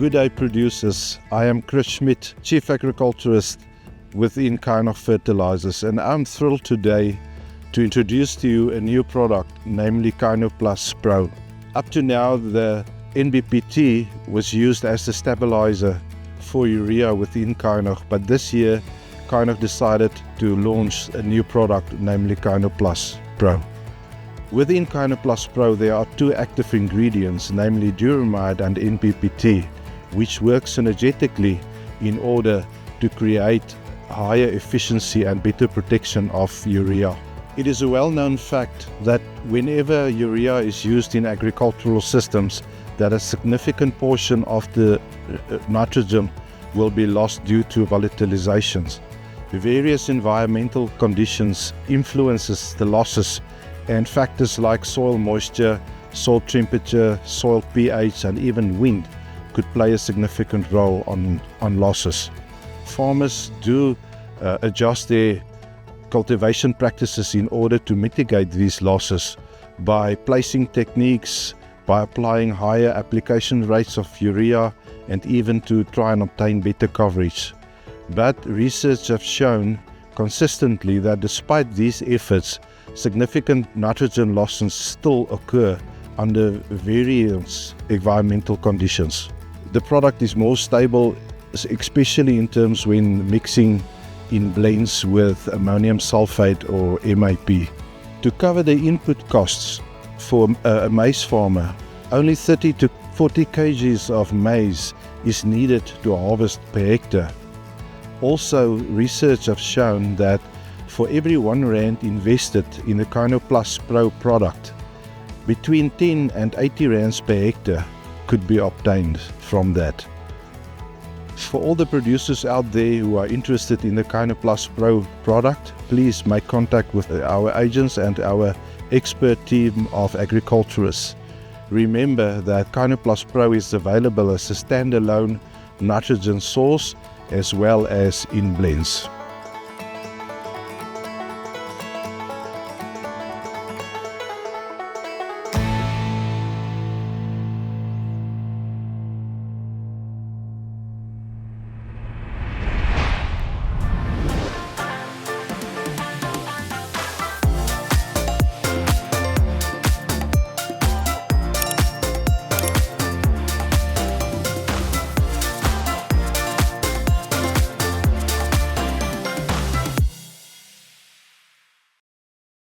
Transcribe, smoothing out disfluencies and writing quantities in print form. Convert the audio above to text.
Good day producers, I am Chris Schmidt, Chief Agriculturist within Kynoplus Fertilizers, and I'm thrilled today to introduce to you a new product, namely Kynoplus Pro. Up to now the NBPT was used as the stabilizer for urea within Kynoplus, but this year Kynoplus decided to launch a new product, namely Kynoplus Pro. Within Kynoplus Pro there are two active ingredients, namely Duromide and NBPT, which work synergetically in order to create higher efficiency and better protection of urea. It is a well-known fact that whenever urea is used in agricultural systems, that a significant portion of the nitrogen will be lost due to volatilizations. Various environmental conditions influences the losses, and factors like soil moisture, soil temperature, soil pH and even wind could play a significant role on losses. Farmers do adjust their cultivation practices in order to mitigate these losses by placing techniques, by applying higher application rates of urea, and even to try and obtain better coverage. But research has shown consistently that despite these efforts, significant nitrogen losses still occur under various environmental conditions. The product is more stable, especially in terms when mixing in blends with ammonium sulfate or MAP. To cover the input costs for a maize farmer, only 30 to 40 kgs of maize is needed to harvest per hectare. Also, research has shown that for every R1 invested in the Kynoplus Pro product, between 10 and 80 rands per hectare could be obtained from that. For all the producers out there who are interested in the Kynoplus Pro product, please make contact with our agents and our expert team of agriculturists. Remember that Kynoplus Pro is available as a standalone nitrogen source as well as in blends.